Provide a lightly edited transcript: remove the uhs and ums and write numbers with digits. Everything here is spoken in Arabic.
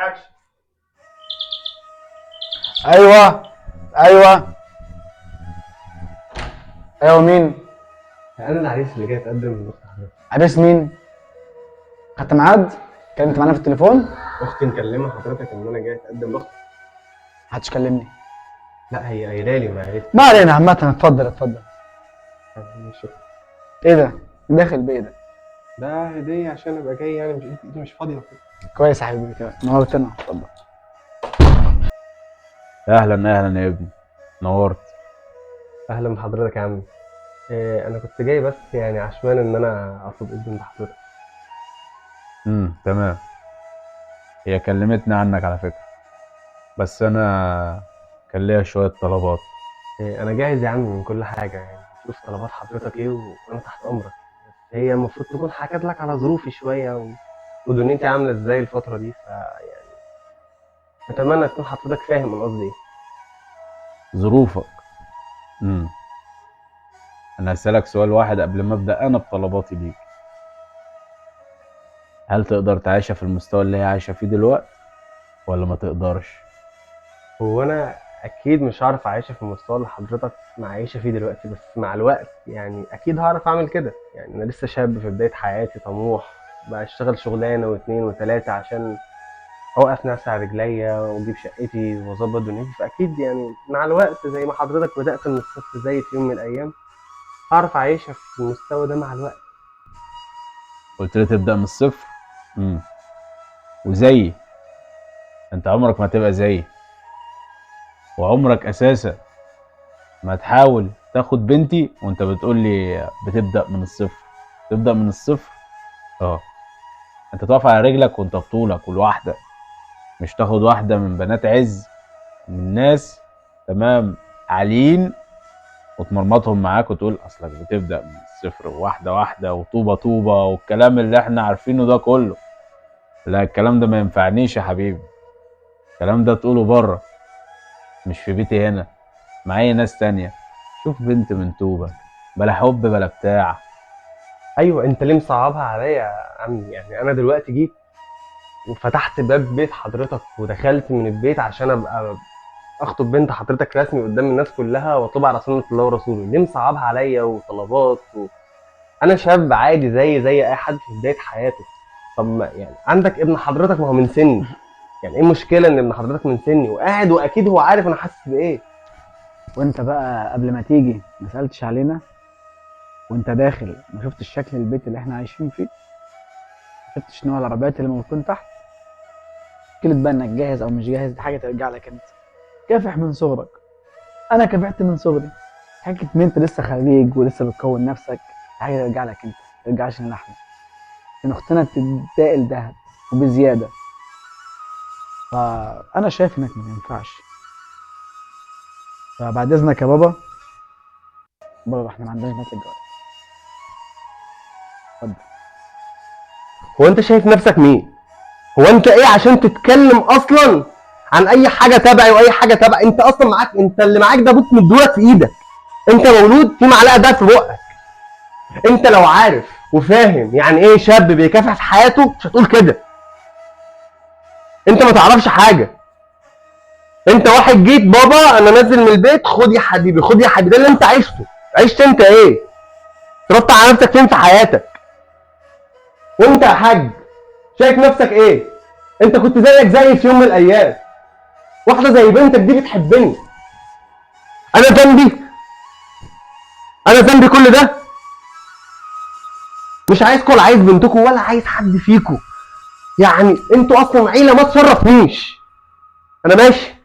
اكشن. ايوه ايوه ايوه، مين؟ انا العريس اللي جاي اتقدم لاخت حضرتك. عريس مين؟ خدت ميعاد؟ اتكلمت معانا في التليفون؟ اختي مكلمه حضرتك ان انا جاي اتقدم لاختي. محدش كلمني. لا هي قايله لي ما قالت. ما علينا، عامة اتفضل اتفضل. شكرا. ايه ده؟ داخل بايه ده؟ ده هديه عشان ابقى جاي، يعني مش ايدي مش فاضيه وكده. كويس يا حبيبي كده، نورتنا، اتفضل. اهلا اهلا يا ابني، نورت. اهلا بحضرتك يا عم. انا كنت جاي بس يعني عشمان ان انا اطلب اذن بحضرتك. تمام. هي كلمتني عنك على فكرة، بس انا كان ليا شوية طلبات. انا جاهز يا عم من كل حاجه، يعني شوف طلبات حضرتك ايه وانا تحت امرك. بس هي المفروض تكون حكت لك على ظروفي شويه ودنيتي عامله ازاي الفتره دي، يعني اتمنى تكون حضرتك فاهم من قصدي ايه. ظروفك. انا هسألك سؤال واحد قبل ما ابدأ انا بطلباتي ليك. هل تقدر تعيشها في المستوى اللي هي عايشة فيه دلوقتي ولا ما تقدرش؟ هو انا اكيد مش هعرف اعيشها في المستوى اللي حضرتك معيشه فيه دلوقتي، بس مع الوقت يعني اكيد هعرف اعمل كده. يعني انا لسه شاب في بدايه حياتي طموح، بقى اشتغل شغلانه واتنين وتلاته عشان اوقف نفسي على رجليا واجيب شقتي واظبط دنيتي. فاكيد يعني مع الوقت زي ما حضرتك بدات من الصفر زي في يوم من الايام هعرف اعيشها في المستوى ده مع الوقت. قلت لي تبدأ من الصفر. وزيي، انت عمرك ما تبقى زيي، وعمرك اساسا ما تحاول تاخد بنتي وانت بتقول لي بتبدأ من الصفر. تبدأ من الصفر. اه، انت تقف على رجلك وانت بطولك ولوحدك، مش تاخد واحدة من بنات عز، من ناس تمام عاليين، وتمرمطهم معاك وتقول اصلك بتبدأ من الصفر واحدة واحدة وطوبة طوبة والكلام اللي احنا عارفينه ده كله. لا، الكلام ده ما ينفعنيش يا حبيبي. الكلام ده تقوله بره، مش في بيتي هنا مع اي ناس تانية. شوف بنت من توبك، بلا حب بلا بتاع. ايوه انت ليه مصعبها عليا يا عمي؟ يعني انا دلوقتي جيت وفتحت باب بيت حضرتك ودخلت من البيت عشان ابقى اخطب بنت حضرتك رسمي قدام الناس كلها واطلبها على سنة الله ورسوله. ليه مصعبها عليا وطلبات انا شاب عادي زي اي حد في بداية حياته. طب ما يعني عندك ابن حضرتك ما هو من سني، يعني ايه المشكلة ان ابن حضرتك من سني وقاعد واكيد هو عارف انا حاسس بايه. وانت بقى قبل ما تيجي ما سألتش علينا؟ وانت داخل ما شفتش شكل البيت اللي احنا عايشين فيه؟ ما شفتش نوع العربيات اللي موجودين تحت؟ مشكلة بقى انك جاهز او مش جاهز دي حاجة ترجع لك انت. كافح من صغرك، انا كافحت من صغري. حكاية ان انت لسه خريج ولسه بتكون نفسك حاجة ترجع لك انت، ما ترجعش لنا احنا. ان اختنا بتتدائل دهب وبزيادة، فانا شايف انك ما ينفعش. فبعد اذنك يا بابا، بابا احنا ما عندناش بنات للجواز. اتفضل. هو انت شايف نفسك مين؟ هو انت ايه عشان تتكلم اصلا عن اي حاجه تبعي واي حاجه تبع؟ انت اصلا معاك، انت اللي معاك ده ابوك مدولك في ايدك. انت مولود في معلقه ده في بقك. انت لو عارف وفاهم يعني ايه شاب بيكافح في حياته مش هتقول كده. انت ما تعرفش حاجه. انت واحد جيت بابا انا نازل من البيت، خد يا حبيبي خد يا حبيبي، ده اللي انت عشته. عشت انت ايه؟ تربط على نفسك فين في حياتك؟ وانت يا حاج شايف نفسك ايه؟ انت كنت زي في يوم من الايام. واحده زي بنتك دي بتحبني، انا ذنبي؟ انا ذنبي كل ده؟ مش عايزكم ولا عايز بنتكم ولا عايز حد فيكم. يعني انتوا اصلا عيله ما تشرفنيش. انا ماشي.